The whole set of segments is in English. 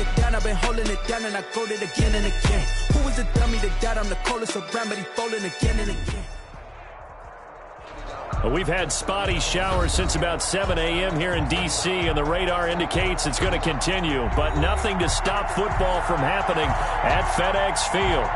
it down, I've been holding it down, and I go it again and again. Who was the dummy that died? I'm the coldest around, but he falling again and again. We've had spotty showers since about 7 a.m. here in D.C., and the radar indicates it's going to continue, but nothing to stop football from happening at FedEx Field.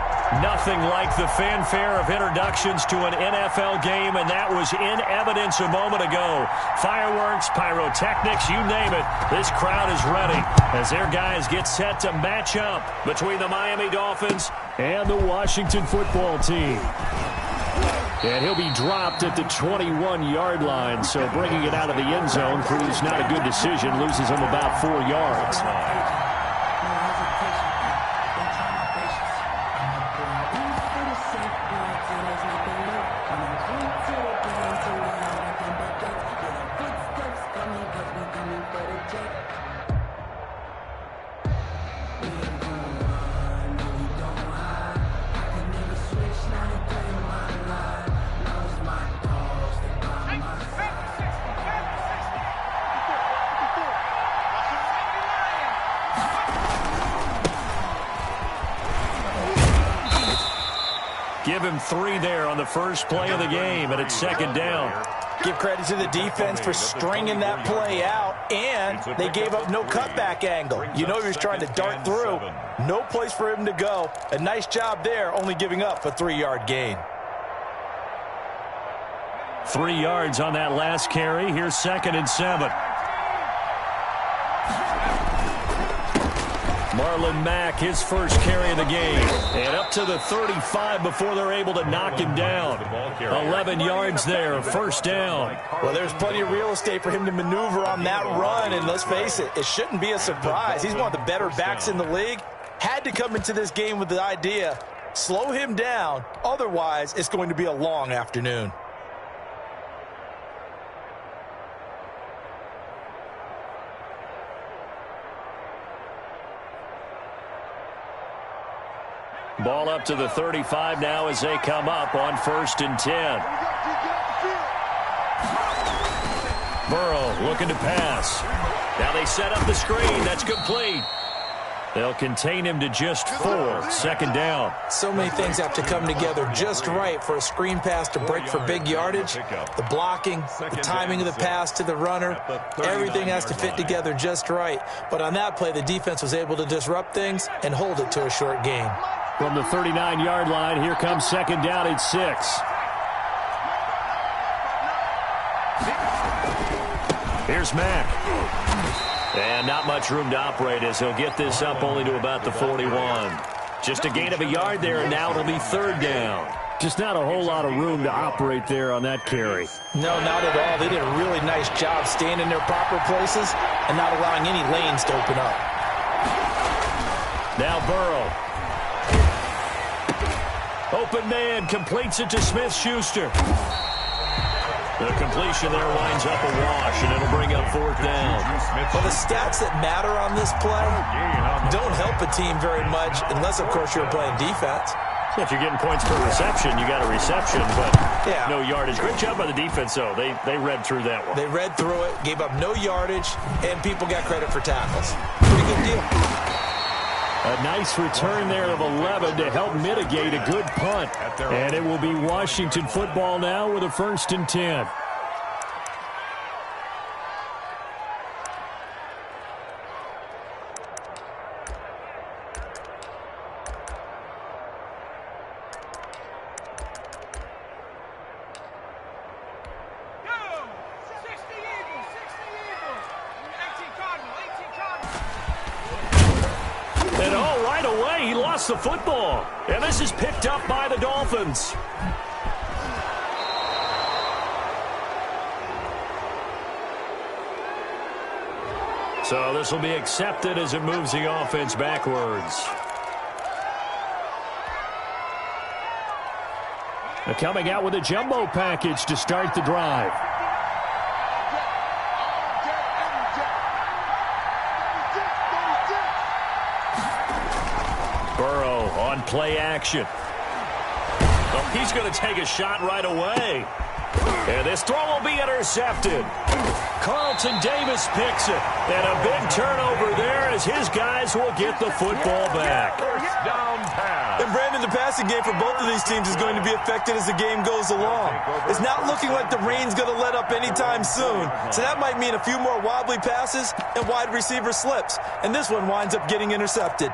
Nothing like the fanfare of introductions to an NFL game, and that was in evidence a moment ago. Fireworks, pyrotechnics, you name it, this crowd is ready as their guys get set to match up between the Miami Dolphins and the Washington football team. And he'll be dropped at the 21-yard line, so bringing it out of the end zone proves not a good decision, loses him about 4 yards. Give him 3 there on the first play of the game, and it's second down. Give credit to the defense for stringing that play out, and they gave up no cutback angle. You know he was trying to dart through. No place for him to go. A nice job there, only giving up a 3-yard gain. 3 yards on that last carry. Here's 2nd and 7. Marlon Mack, his first carry of the game. And up to the 35 before they're able to knock him down. 11 yards there, first down. Well, there's plenty of real estate for him to maneuver on that run, and let's face it, it shouldn't be a surprise. He's one of the better backs in the league. Had to come into this game with the idea, slow him down, otherwise it's going to be a long afternoon. Ball up to the 35 now as they come up on 1st and 10. Burrow looking to pass. Now they set up the screen. That's complete. They'll contain him to just 4. Second down. So many things have to come together just right for a screen pass to break for big yardage. The blocking, the timing of the pass to the runner, everything has to fit together just right. But on that play, the defense was able to disrupt things and hold it to a short game. From the 39-yard line, here comes second down at 6. Here's Mack. And not much room to operate as he'll get this up only to about the 41. Just a gain of a yard there, and now it'll be 3rd down. Just not a whole lot of room to operate there on that carry. No, not at all. They did a really nice job staying in their proper places and not allowing any lanes to open up. Now Burrow. Open man, completes it to Smith-Schuster. The completion there winds up a wash, and it'll bring up 4th down. Well, the stats that matter on this play don't help a team very much unless, of course, you're playing defense. If you're getting points per reception, you got a reception, but no yardage. Great job by the defense, though. They read through that one. They read through it, gave up no yardage, and people got credit for tackles. Pretty good deal. A nice return there of 11 to help mitigate a good punt. And it will be Washington football now with a 1st and 10. The football, and this is picked up by the Dolphins. So this will be accepted as it moves the offense backwards. They're coming out with a jumbo package to start the drive. On play action. Well, he's going to take a shot right away. And this throw will be intercepted. Carlton Davis picks it. And a big turnover there as his guys will get the football back. First down pass. And Brandon, the passing game for both of these teams is going to be affected as the game goes along. It's not looking like the rain's going to let up anytime soon. So that might mean a few more wobbly passes and wide receiver slips. And this one winds up getting intercepted.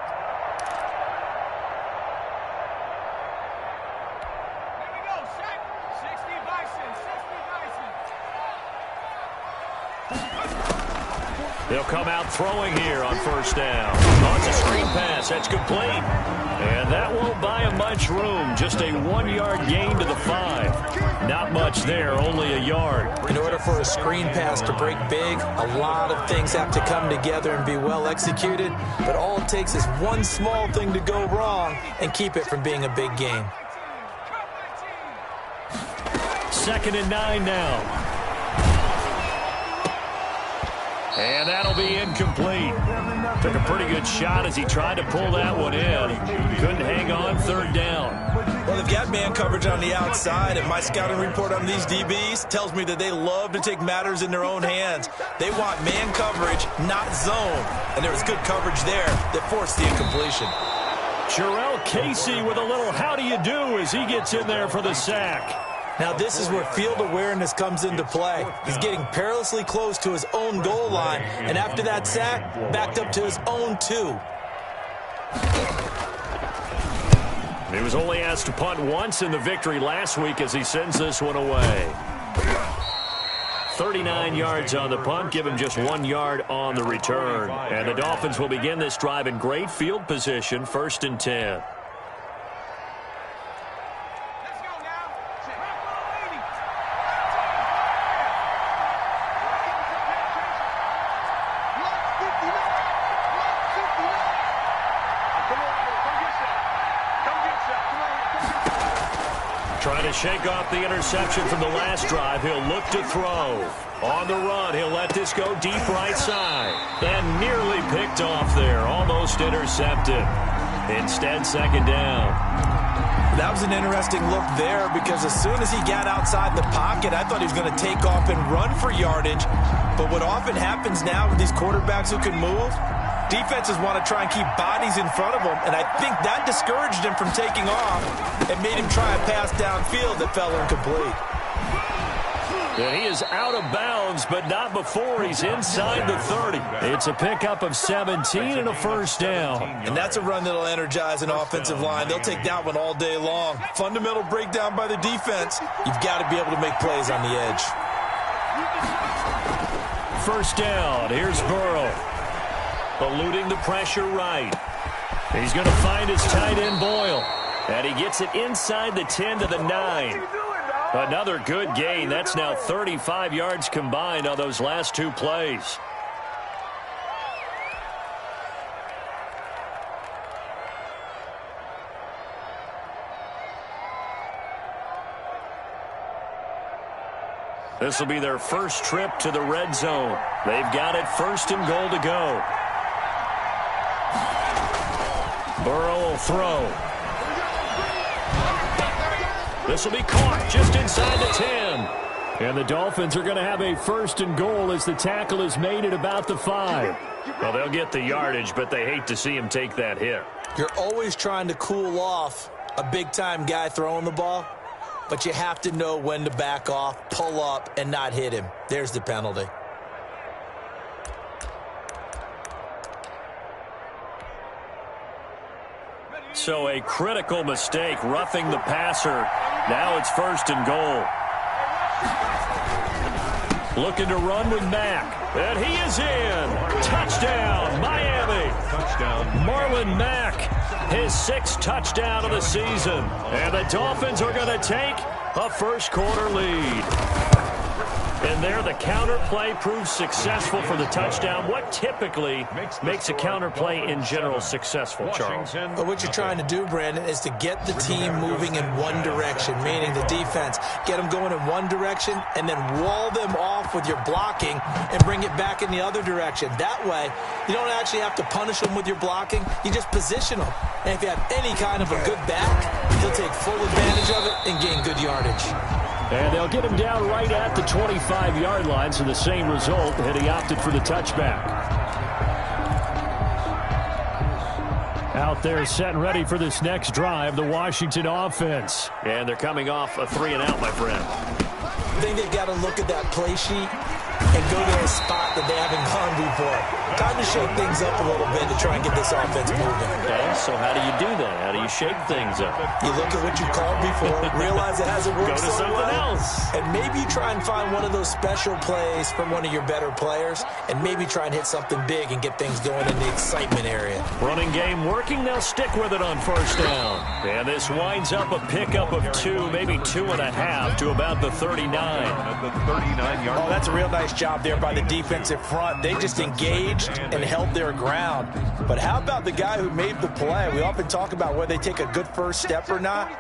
They'll come out throwing here on first down. Oh, it's a screen pass. That's complete. And that won't buy him much room. Just a 1-yard gain to the 5. Not much there, only a yard. In order for a screen pass to break big, a lot of things have to come together and be well executed. But all it takes is one small thing to go wrong and keep it from being a big gain. 2nd and 9 now. And that'll be incomplete. Took a pretty good shot as he tried to pull that one in. Couldn't hang on 3rd down. Well, they've got man coverage on the outside, and my scouting report on these DBs tells me that they love to take matters in their own hands. They want man coverage, not zone. And there was good coverage there that forced the incompletion. Leagacy with a little how do you do as he gets in there for the sack. Now, this is where field awareness comes into play. He's getting perilously close to his own goal line, and after that sack, backed up to his own 2. He was only asked to punt once in the victory last week as he sends this one away. 39 yards on the punt, give him just 1 yard on the return. And the Dolphins will begin this drive in great field position, 1st and 10. Trying to shake off the interception from the last drive. He'll look to throw. On the run, he'll let this go deep right side. And nearly picked off there. Almost intercepted. Instead, 2nd down. That was an interesting look there because as soon as he got outside the pocket, I thought he was going to take off and run for yardage. But what often happens now with these quarterbacks who can move, defenses want to try and keep bodies in front of him, and I think that discouraged him from taking off and made him try a pass downfield that fell incomplete. And he is out of bounds, but not before he's inside the 30. It's a pickup of 17 and a 1st down. And that's a run that'll energize an offensive line. They'll take that one all day long. Fundamental breakdown by the defense. You've got to be able to make plays on the edge. 1st down. Here's Burrow. Eluding the pressure right. He's going to find his tight end Boyle. And he gets it inside the 10 to the 9. Another good gain. That's now 35 yards combined on those last 2 plays. This will be their first trip to the red zone. They've got it 1st and goal to go. Burrow will throw. This will be caught just inside the 10. And the Dolphins are going to have a 1st and goal as the tackle is made at about the 5. Well, they'll get the yardage, but they hate to see him take that hit. You're always trying to cool off a big-time guy throwing the ball, but you have to know when to back off, pull up, and not hit him. There's the penalty. So a critical mistake, roughing the passer. Now it's 1st and goal. Looking to run with Mack. And he is in. Touchdown, Miami. Touchdown. Marlon Mack, his 6th touchdown of the season. And the Dolphins are going to take a 1st quarter lead. And there the counter play proves successful for the touchdown. What typically makes a counter play in general successful, Charles? But what you're trying to do, Brandon, is to get the team moving in one direction, meaning the defense. Get them going in one direction and then wall them off with your blocking and bring it back in the other direction. That way, you don't actually have to punish them with your blocking. You just position them. And if you have any kind of a good back, he'll take full advantage of it and gain good yardage. And they'll get him down right at the 25-yard line, so the same result, and he opted for the touchback. Out there set and ready for this next drive, the Washington offense. And they're coming off a 3-and-out, my friend. I think they've got to look at that play sheet and go to a spot that they haven't gone before. Time to shake things up a little bit to try and get this offense moving. Okay, so how do you do that? How do you shake things up? You look at what you called before, realize it hasn't worked Go to so something well, else. and maybe you try and find one of those special plays from one of your better players, and maybe try and hit something big and get things going in the excitement area. Running game working, they'll stick with it on first down. And this winds up a pickup of 2, maybe 2.5 to about the 39. At the 39-yard line. Oh, that's a real nice job there by the defensive front. They just engaged and held their ground. But how about the guy who made the play? We often talk about whether they take a good first step or not.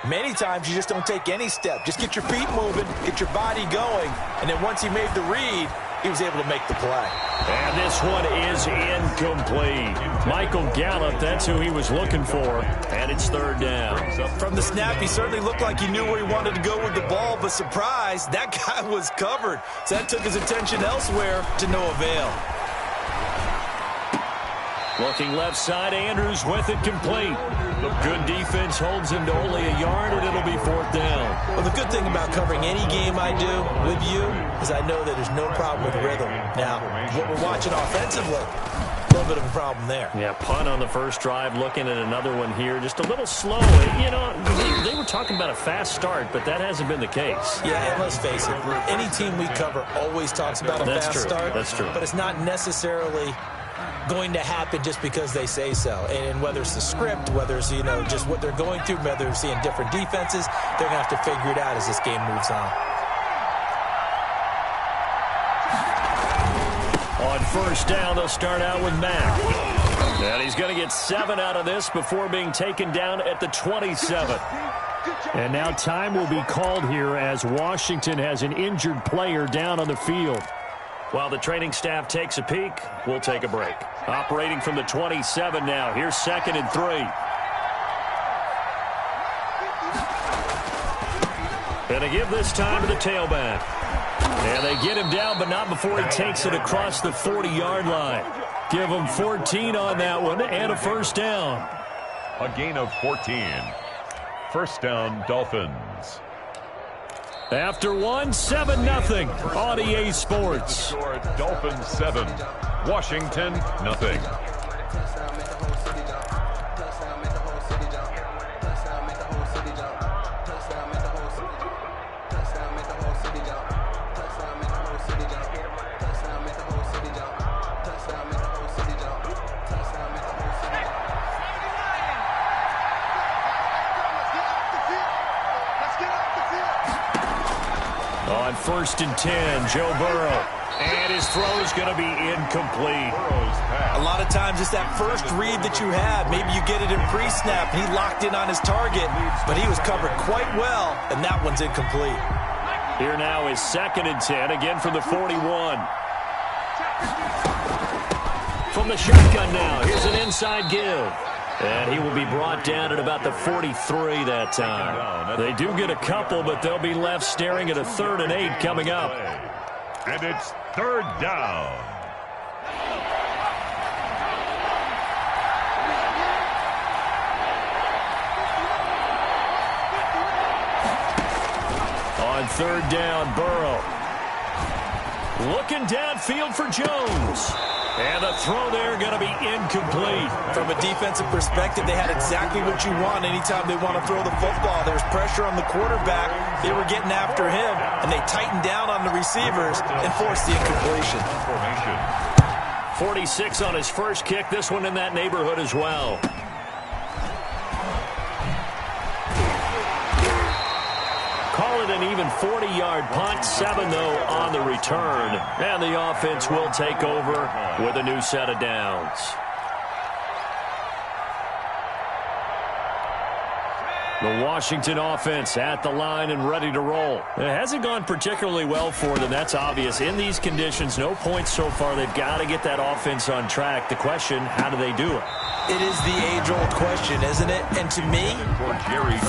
Many times you just don't take any step. Just get your feet moving, get your body going, and then once he made the read, he was able to make the play. And this one is incomplete. Michael Gallup, that's who he was looking for, and it's third down. From the snap, he certainly looked like he knew where he wanted to go with the ball, but surprise, that guy was covered. So that took his attention elsewhere to no avail. Looking left side, Andrews with it complete. The good defense holds him to only a yard, and it'll be fourth down. Well, the good thing about covering any game I do with you is I know that there's no problem with rhythm. Now, what we're watching offensively, a little bit of a problem there. Yeah, punt on the first drive, looking at another one here. Just a little slow. You know, they were talking about a fast start, but that hasn't been the case. Yeah, and let's face it, any team we cover always talks about a fast start. That's true. But it's not necessarily going to happen just because they say so. And whether it's the script, whether it's, you know, just what they're going through, whether they're seeing different defenses, they're going to have to figure it out as this game moves on. On first down, they'll start out with Mack. And he's going to get 7 out of this before being taken down at the 27. And now time will be called here as Washington has an injured player down on the field. While the training staff takes a peek, we'll take a break. Operating from the 27 now. Here's 2nd and 3. And they give this time to the tailback. And they get him down, but not before he takes it across the 40-yard line. Give him 14 on that one and a first down. A gain of 14. First down, Dolphins. After 7-0 on EA Sports. Dolphins 7, Washington nothing. On 1st and 10, Joe Burrow. And his throw is going to be incomplete. A lot of times it's that first read that you have. Maybe you get it in pre-snap. He locked in on his target, but he was covered quite well, and that one's incomplete. Here now is 2nd and 10, again from the 41. From the shotgun now, here's an inside give. And he will be brought down at about the 43 that time. They do get a couple, but they'll be left staring at a 3rd and 8 coming up. And it's 3rd down. On 3rd down, Burrow. Looking downfield for Jones. And the throw there going to be incomplete. From a defensive perspective, they had exactly what you want anytime they want to throw the football. There's pressure on the quarterback. They were getting after him, and they tightened down on the receivers and forced the incompletion. 46 on his first kick. This one in that neighborhood as well. Call it an even 40-yard punt. 7, though, on the return. And the offense will take over with a new set of downs. The Washington offense at the line and ready to roll. It hasn't gone particularly well for them. That's obvious. In these conditions, no points so far. They've got to get that offense on track. The question, how do they do it? It is the age-old question, isn't it? And to me,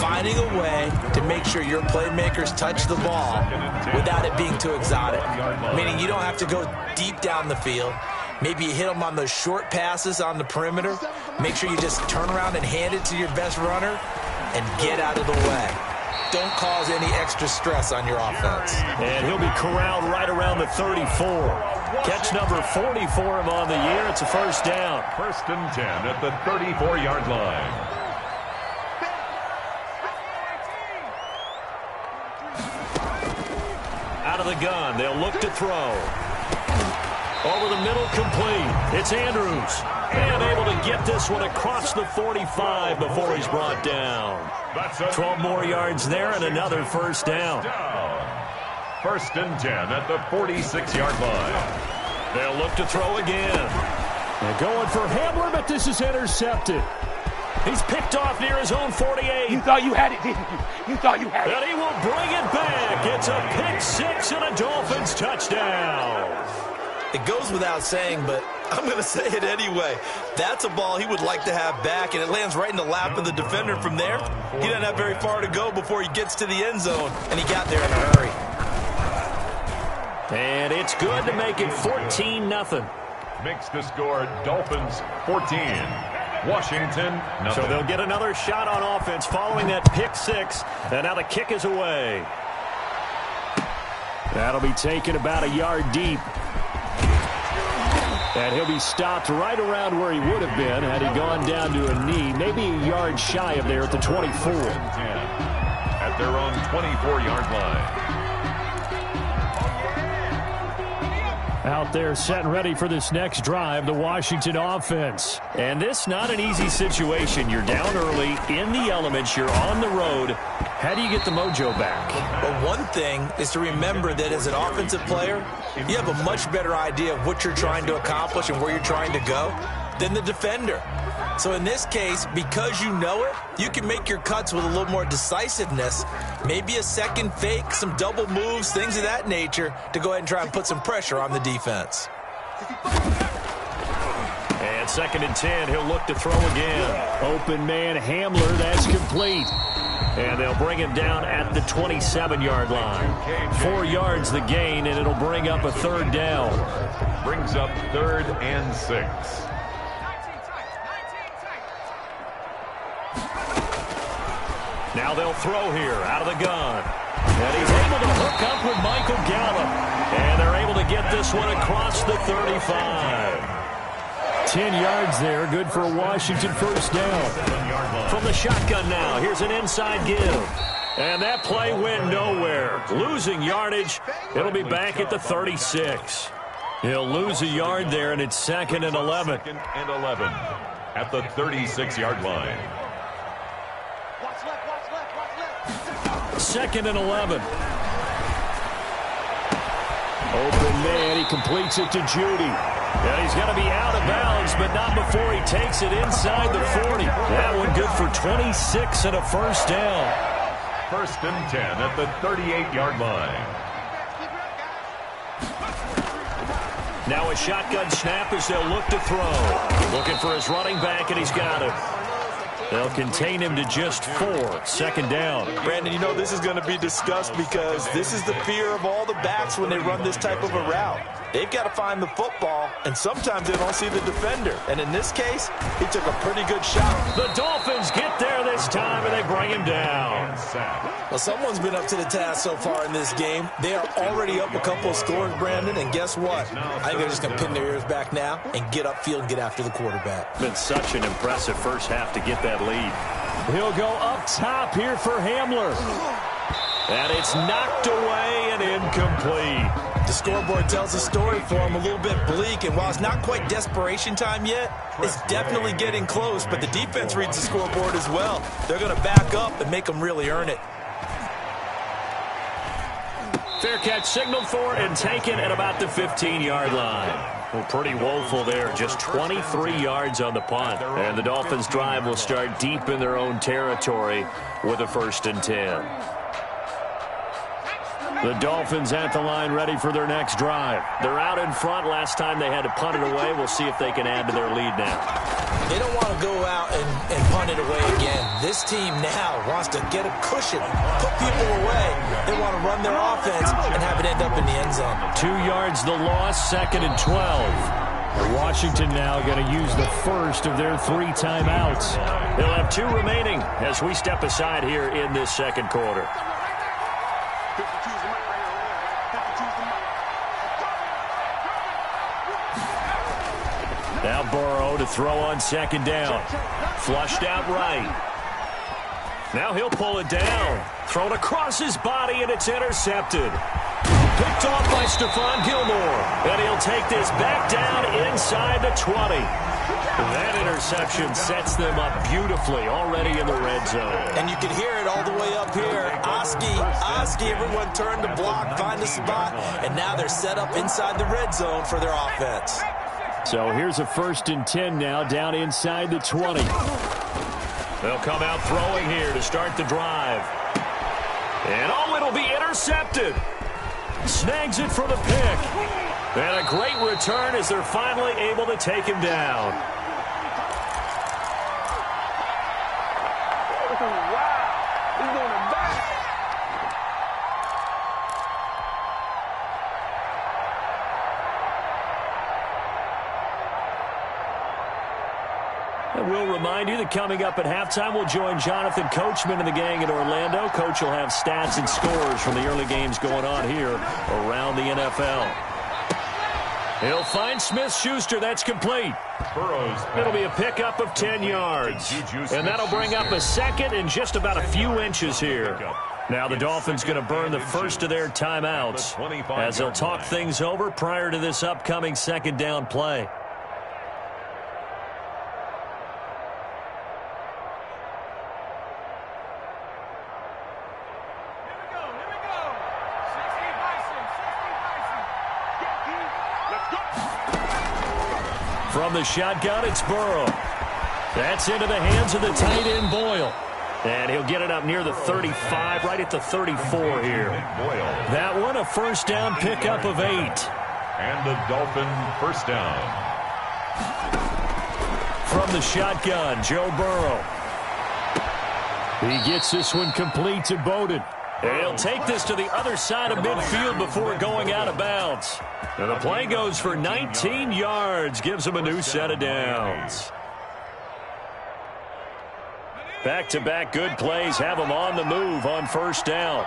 finding a way to make sure your playmakers touch the ball without it being too exotic. Meaning you don't have to go deep down the field. Maybe you hit them on those short passes on the perimeter. Make sure you just turn around and hand it to your best runner and get out of the way. Don't cause any extra stress on your offense. And he'll be corralled right around the 34. Catch number 40 for him on the year. It's a first down. 1st and 10 at the 34-yard line. Out of the gun, they'll look to throw. Over the middle, complete. It's Andrews. And able to get this one across the 45 before he's brought down. 12 more yards there and another first down. 1st and 10 at the 46-yard line. They'll look to throw again. And going for Hamler, but this is intercepted. He's picked off near his own 48. You thought you had it, didn't you? You thought you had it. And he will bring it back. It's a pick six and a Dolphins touchdown. It goes without saying, but I'm going to say it anyway. That's a ball he would like to have back, and it lands right in the lap of the defender. From there, he doesn't have very far to go before he gets to the end zone, and he got there in a hurry. And it's good to make it 14-0. Makes the score Dolphins 14. Washington, nothing. So they'll get another shot on offense following that pick six. And now the kick is away. That'll be taken about a yard deep. And he'll be stopped right around where he would have been had he gone down to a knee, maybe a yard shy of there at the 24. At their own 24-yard line. Out there set and ready for this next drive, the Washington offense. And this not an easy situation. You're down early, in the elements, you're on the road. How do you get the mojo back? Well, one thing is to remember that as an offensive player, you have a much better idea of what you're trying to accomplish and where you're trying to go than the defender. So in this case, because you know it, you can make your cuts with a little more decisiveness, maybe a second fake, some double moves, things of that nature, to go ahead and try and put some pressure on the defense. And 2nd and 10, he'll look to throw again. Open man Hamler, that's complete. And they'll bring him down at the 27-yard line. 4 yards the gain, and it'll bring up a third down. Brings up 3rd and 6. Now they'll throw here out of the gun. And he's able to hook up with Michael Gallup. And they're able to get this one across the 35. 10 yards there, good for a Washington first down. From the shotgun now, here's an inside give. And that play went nowhere. Losing yardage, it'll be back at the 36. He'll lose a yard there, and it's 2nd and 11. 2nd and 11 at the 36-yard line. 2nd and 11. Open man, he completes it to Judy. And he's going to be out of bounds, but not before he takes it inside the 40. That one good for 26 and a first down. 1st and 10 at the 38-yard line. Now a shotgun snap as they'll look to throw. Looking for his running back, and he's got it. They'll contain him to just 4. 2nd down. Brandon, you know this is going to be discussed because this is the fear of all the backs when they run this type of a route. They've got to find the football, and sometimes they don't see the defender. And in this case, he took a pretty good shot. The Dolphins get there this time, and they bring him down. Well, someone's been up to the task so far in this game. They are already up a couple of scores, Brandon, and guess what? I think they're just going to pin their ears back now and get upfield and get after the quarterback. Been such an impressive first half to get that lead. He'll go up top here for Hamler. And it's knocked away and incomplete. The scoreboard tells a story for him, a little bit bleak, and while it's not quite desperation time yet, it's definitely getting close, but the defense reads the scoreboard as well. They're going to back up and make them really earn it. Fair catch signaled for and taken at about the 15-yard line. Well, pretty woeful there. Just 23 yards on the punt. And the Dolphins' drive will start deep in their own territory with a 1st and 10. The Dolphins at the line ready for their next drive. They're out in front. Last time they had to punt it away. We'll see if they can add to their lead now. They don't want to go out and punt it away again. This team now wants to get a cushion, put people away. They want to run their offense and have it end up in the end zone. 2 yards the loss, 2nd and 12. Washington now going to use the first of their 3 timeouts. They'll have 2 remaining as we step aside here in this second quarter. Now Burrow to throw on 2nd down. Flushed out right. Now he'll pull it down. Thrown across his body, and it's intercepted. Picked off by Stephon Gilmore. And he'll take this back down inside the 20. That interception sets them up beautifully already in the red zone. And you can hear it all the way up here. Oski, everyone turned to block, find a spot, and now they're set up inside the red zone for their offense. So here's a 1st and 10 now, down inside the 20. They'll come out throwing here to start the drive. And it'll be intercepted. Snags it for the pick. And a great return as they're finally able to take him down. Wow, he's going to back. And we'll remind you that coming up at halftime, we'll join Jonathan Coachman and the gang in Orlando. Coach will have stats and scores from the early games going on here around the NFL. He'll find Smith-Schuster. That's complete. It'll be a pickup of 10 yards. And that'll bring up a 2nd and just about a few inches here. Now the Dolphins going to burn the first of their timeouts as they'll talk things over prior to this upcoming 2nd down play. From the shotgun, it's Burrow. That's into the hands of the tight end, Boyle. And he'll get it up near the 35, right at the 34 here. That one, a 1st down pickup of 8. And the Dolphin 1st down. From the shotgun, Joe Burrow. He gets this one complete to Bowden. And he'll take this to the other side of midfield before going out of bounds. And the play goes for 19 yards, gives him a new set of downs. Back-to-back good plays have him on the move on 1st down.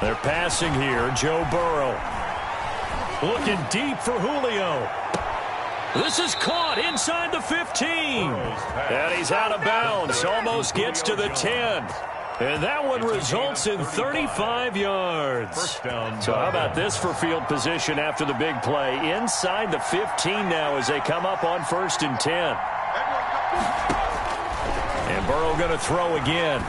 They're passing here, Joe Burrow. Looking deep for Julio. This is caught inside the 15. And he's out of bounds. Almost gets to the 10. And that one results in 35 yards. So how about this for field position after the big play? Inside the 15 now as they come up on 1st and 10. And Burrow going to throw again.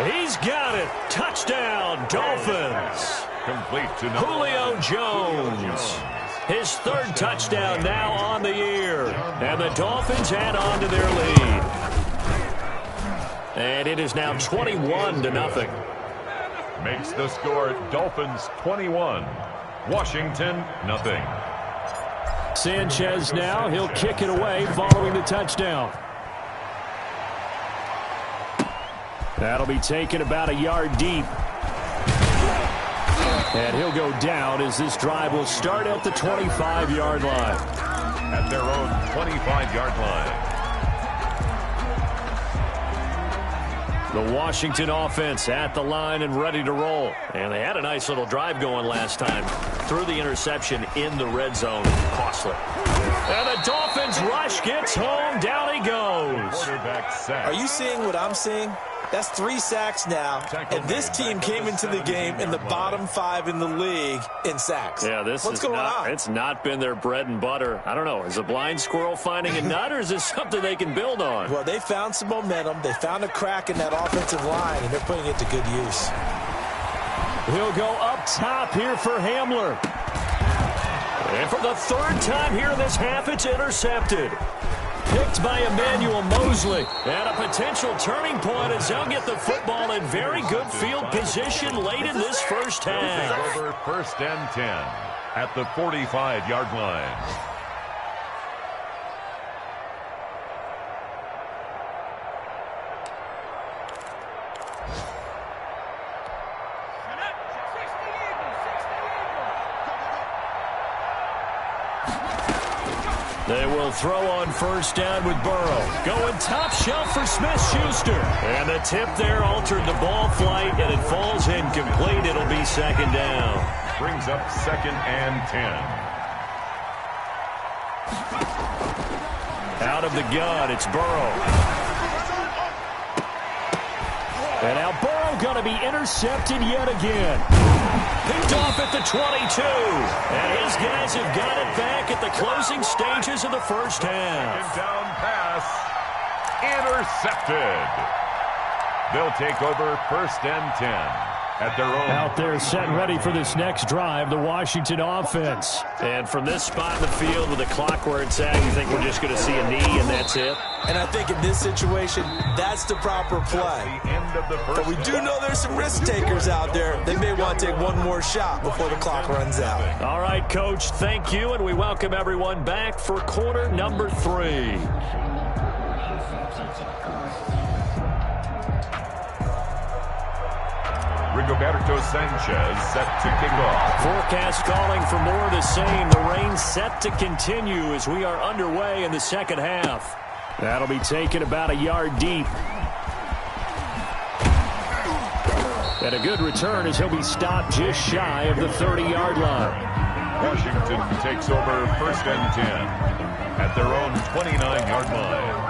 He's got it. Touchdown, Dolphins. Complete to Julio Jones. His 3rd touchdown now on the year. And the Dolphins add on to their lead. And it is now 21-0. Makes the score Dolphins 21, Washington 0. Sanchez now, he'll kick it away following the touchdown. That'll be taken about a yard deep. And he'll go down as this drive will start at the 25-yard line. At their own 25-yard line. The Washington offense at the line and ready to roll. And they had a nice little drive going last time. Threw the interception in the red zone. Costly. And the Dolphins rush gets home. Down he goes. Are you seeing what I'm seeing? That's 3 sacks now, and this team came into the game in the bottom 5 in the league in sacks. Yeah, what's going on? It's not been their bread and butter. I don't know. Is a blind squirrel finding a nut, or is this something they can build on? Well, they found some momentum. They found a crack in that offensive line, and they're putting it to good use. He'll go up top here for Hamler. And for the 3rd time here in this half, it's intercepted. Picked by Emmanuel Mosley. And a potential turning point as they'll get the football in very good field position late in this first half. Over 1st and 10. at the 45-yard line. They will throw on first down with Burrow. Going top shelf for Smith-Schuster. And the tip there altered the ball flight, and it falls incomplete. It'll be second down. Brings up 2nd and 10. Out of the gun, it's Burrow. And now Burrow going to be intercepted yet again. Picked off at the 22. And his guys have got it back at the closing stages of the first half. Second down pass. Intercepted. They'll take over 1st and 10. At their own. Out there set and ready for this next drive, the Washington offense. And from this spot in the field with the clock where it's at, you think we're just going to see a knee and that's it? And I think in this situation, that's the proper play. But we do know there's some risk takers out there. They may want to take one more shot before the clock runs out. All right, Coach, thank you, and we welcome everyone back for quarter number 3. Rigoberto Sanchez set to kick off. Forecast calling for more of the same. The rain set to continue as we are underway in the second half. That'll be taken about a yard deep. And a good return as he'll be stopped just shy of the 30-yard line. Washington takes over 1st and 10 at their own 29-yard line.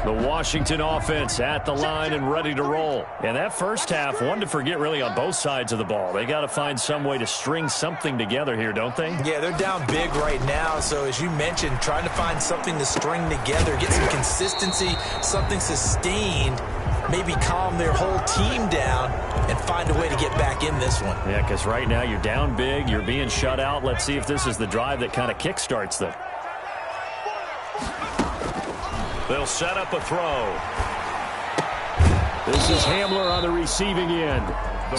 The Washington offense at the line and ready to roll. And that first half, one to forget really on both sides of the ball. They got to find some way to string something together here, don't they? Yeah, they're down big right now. So as you mentioned, trying to find something to string together, get some consistency, something sustained, maybe calm their whole team down and find a way to get back in this one. Yeah, because right now you're down big, you're being shut out. Let's see if this is the drive that kind of kickstarts them. They'll set up a throw. This is Hamler on the receiving end.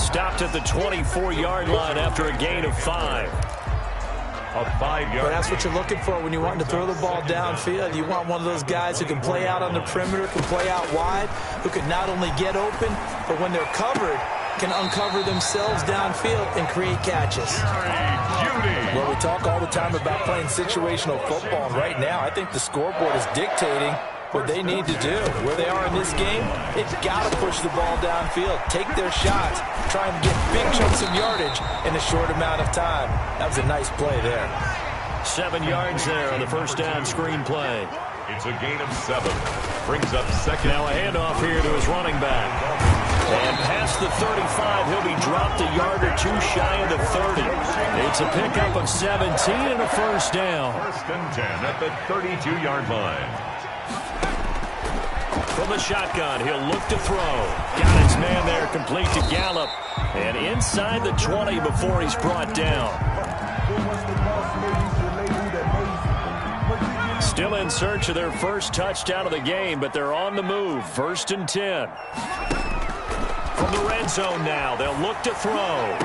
Stopped at the 24-yard line after a gain of 5. A 5-yard. But that's what you're looking for when you want to throw the ball downfield. You want one of those guys who can play out on the perimeter, can play out wide, who can not only get open, but when they're covered, can uncover themselves downfield and create catches. Well, we talk all the time about playing situational football, and right now I think the scoreboard is dictating what they need to do. Where they are in this game, they've got to push the ball downfield, take their shots, try and get big chunks of yardage in a short amount of time. That was a nice play there. 7 yards there on the first down screen play. It's a gain of 7. Brings up 2nd. Now a handoff here to his running back. And past the 35, he'll be dropped a yard or two shy of the 30. It's a pickup of 17 and a first down. 1st and 10 at the 32-yard line. From the shotgun, he'll look to throw. Got his man there, complete to Gallup. And inside the 20 before he's brought down. Still in search of their first touchdown of the game, but they're on the move. 1st and 10. From the red zone now, they'll look to throw.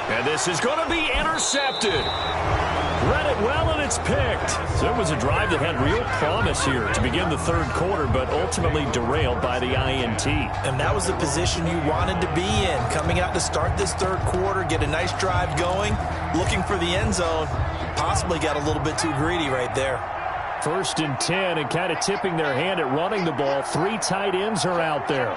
And this is going to be intercepted. Read it well, and it's picked. So it was a drive that had real promise here to begin the 3rd quarter, but ultimately derailed by the INT. And that was the position you wanted to be in. Coming out to start this 3rd quarter, get a nice drive going, looking for the end zone. Possibly got a little bit too greedy right there. 1st and 10, and kind of tipping their hand at running the ball. 3 tight ends are out there.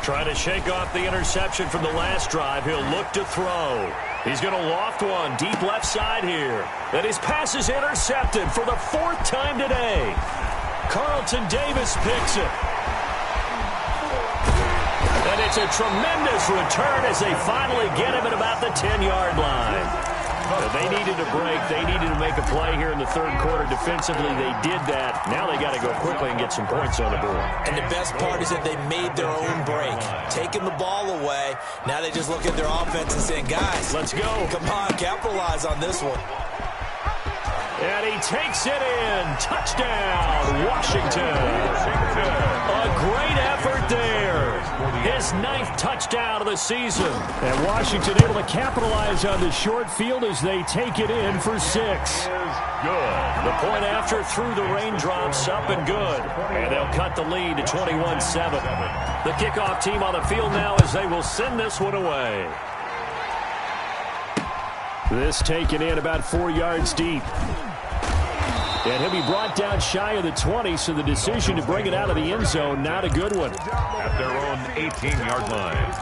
Trying to shake off the interception from the last drive. He'll look to throw. He's going to loft one deep left side here. And his pass is intercepted for the 4th time today. Carlton Davis picks it. And it's a tremendous return as they finally get him at about the 10-yard line. They needed a break. They needed to make a play here in the third quarter. Defensively, they did that. Now they got to go quickly and get some points on the board. And the best part is that they made their own break, taking the ball away. Now they just look at their offense and saying, guys, let's go. Come on, capitalize on this one. And he takes it in. Touchdown, Washington. A great effort there. His 9th touchdown of the season. And Washington able to capitalize on the short field as they take it in for 6. Good. The point after through the raindrops, up and good. And they'll cut the lead to 21-7. The kickoff team on the field now as they will send this one away. This taken in about 4 yards deep. And he'll be brought down shy of the 20, so the decision to bring it out of the end zone, not a good one. At their own 18-yard line.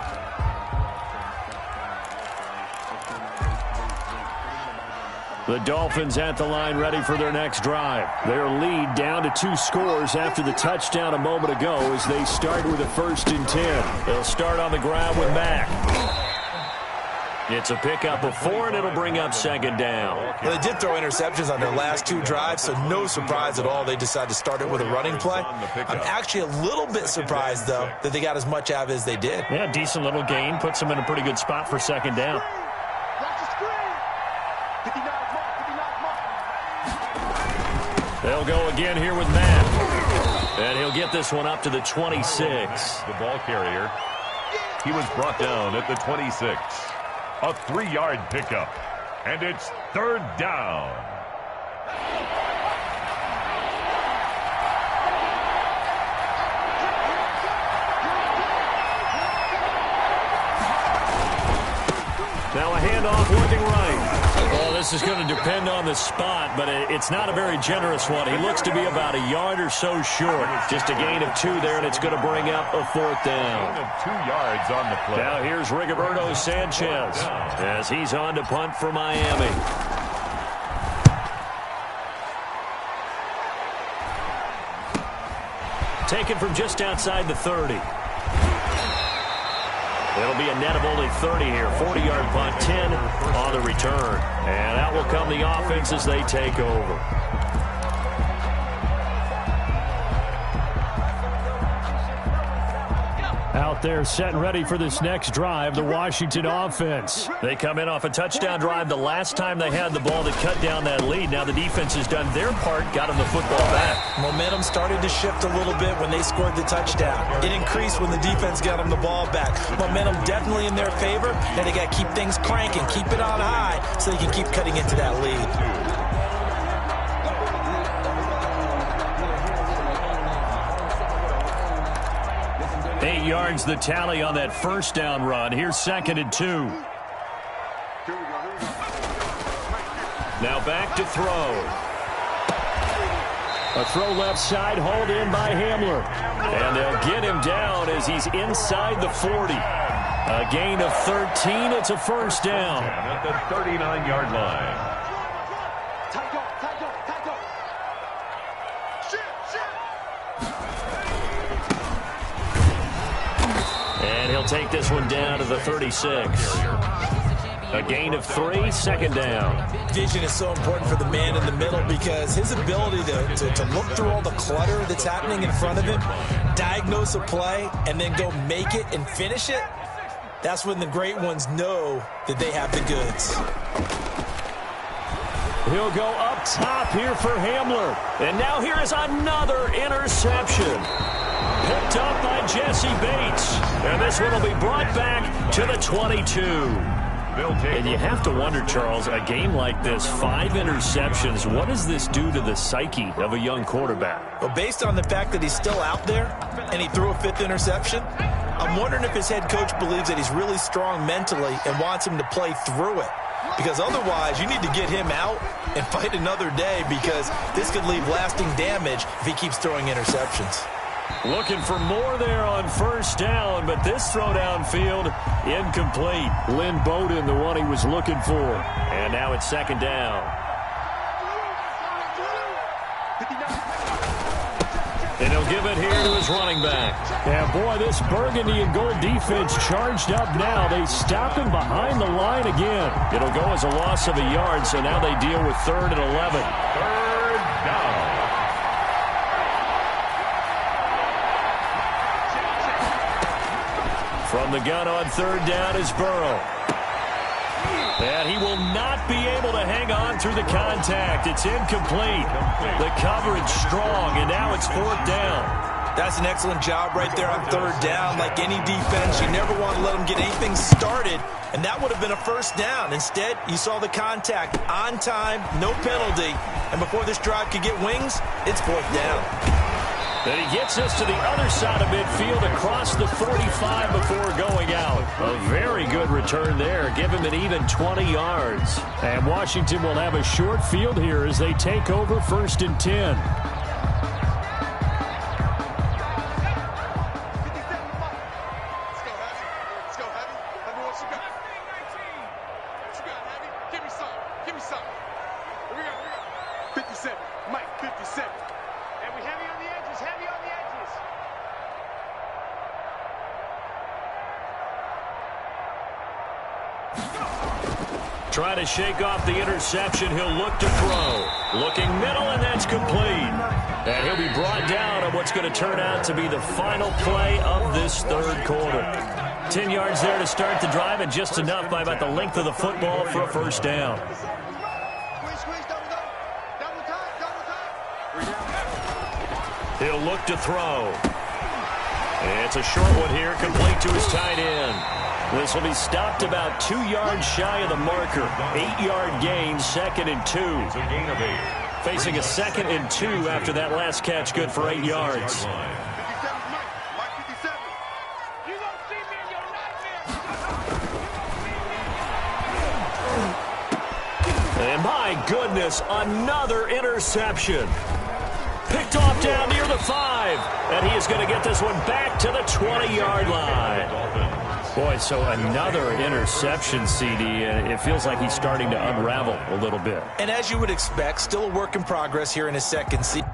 The Dolphins at the line ready for their next drive. Their lead down to 2 scores after the touchdown a moment ago as they start with a 1st and 10. They'll start on the ground with Mack. It's a pickup of 4, and it'll bring up 2nd down. Well, they did throw interceptions on their last 2 drives, so no surprise at all they decided to start it with a running play. I'm actually a little bit surprised, though, that they got as much out of it as they did. Yeah, decent little gain. Puts them in a pretty good spot for 2nd down. They'll go again here with Matt. And he'll get this one up to the 26. The ball carrier. He was brought down at the 26. A 3-yard pickup. And it's 3rd down. Now a handoff working right. Well, this is going to depend on the spot, but it's not a very generous one. He looks to be about a yard or so short. Just a gain of 2 there, and it's going to bring up a 4th down. Gain of 2 yards on the play. Now here's Rigoberto Sanchez as he's on to punt for Miami. Taken from just outside the 30. It'll be a net of only 30 here. 40-yard punt, 10 on the return. And out will come the offense as they take over. Out there set and ready for this next drive, the Washington offense. They come in off a touchdown drive the last time they had the ball to cut down that lead. Now the defense has done their part, got them the football back. Momentum started to shift a little bit when they scored the touchdown. It increased when the defense got them the ball back. Momentum definitely in their favor. Now they got to keep things cranking, keep it on high so they can keep cutting into that lead. Yards the tally on that 1st down run. Here's 2nd and 2. Now back to throw. A throw left side, hauled in by Hamler. And they'll get him down as he's inside the 40. A gain of 13. It's a 1st down. At the 39-yard line. And he'll take this one down to the 36. A gain of 3, 2nd down. Vision is so important for the man in the middle because his ability to look through all the clutter that's happening in front of him, diagnose a play, and then go make it and finish it, that's when the great ones know that they have the goods. He'll go up top here for Hamler. And now here is another interception. Picked up by Jesse Bates. And this one will be brought back to the 22. And you have to wonder, Charles, a game like this, 5 interceptions, what does this do to the psyche of a young quarterback? Well, based on the fact that he's still out there and he threw a 5th interception, I'm wondering if his head coach believes that he's really strong mentally and wants him to play through it. Because otherwise, you need to get him out and fight another day because this could leave lasting damage if he keeps throwing interceptions. Looking for more there on 1st down, but this throw downfield incomplete. Lynn Bowden, the one he was looking for. And now it's 2nd down. And he'll give it here to his running back. And boy, this burgundy and gold defense charged up now. They stop him behind the line again. It'll go as a loss of a yard, so now they deal with 3rd and 11. 3rd down. From the gun on 3rd down is Burrow. And he will not be able to hang on through the contact. It's incomplete. The coverage strong, and now it's 4th down. That's an excellent job right there on 3rd down. Like any defense, you never want to let them get anything started, and that would have been a 1st down. Instead, you saw the contact on time, no penalty, and before this drive could get wings, it's 4th down. And he gets us to the other side of midfield across the 45 before going out. A very good return there. Give him an even 20 yards. And Washington will have a short field here as they take over 1st and 10. Trying to shake off the interception. He'll look to throw. Looking middle, and that's complete. And he'll be brought down on what's going to turn out to be the final play of this 3rd quarter. 10 yards there to start the drive, and just enough by about the length of the football for a 1st down. He'll look to throw. It's a short one here, complete to his tight end. This will be stopped about 2 yards shy of the marker. 8-yard gain, 2nd and 2. It's a gain of 8. Facing a 2nd and 2 after that last catch, good for 8 yards. And my goodness, another interception. Picked off down near the 5. And he is going to get this one back to the 20-yard line. Boy, so another interception, CD, and it feels like he's starting to unravel a little bit. And as you would expect, still a work in progress here in his 2nd season.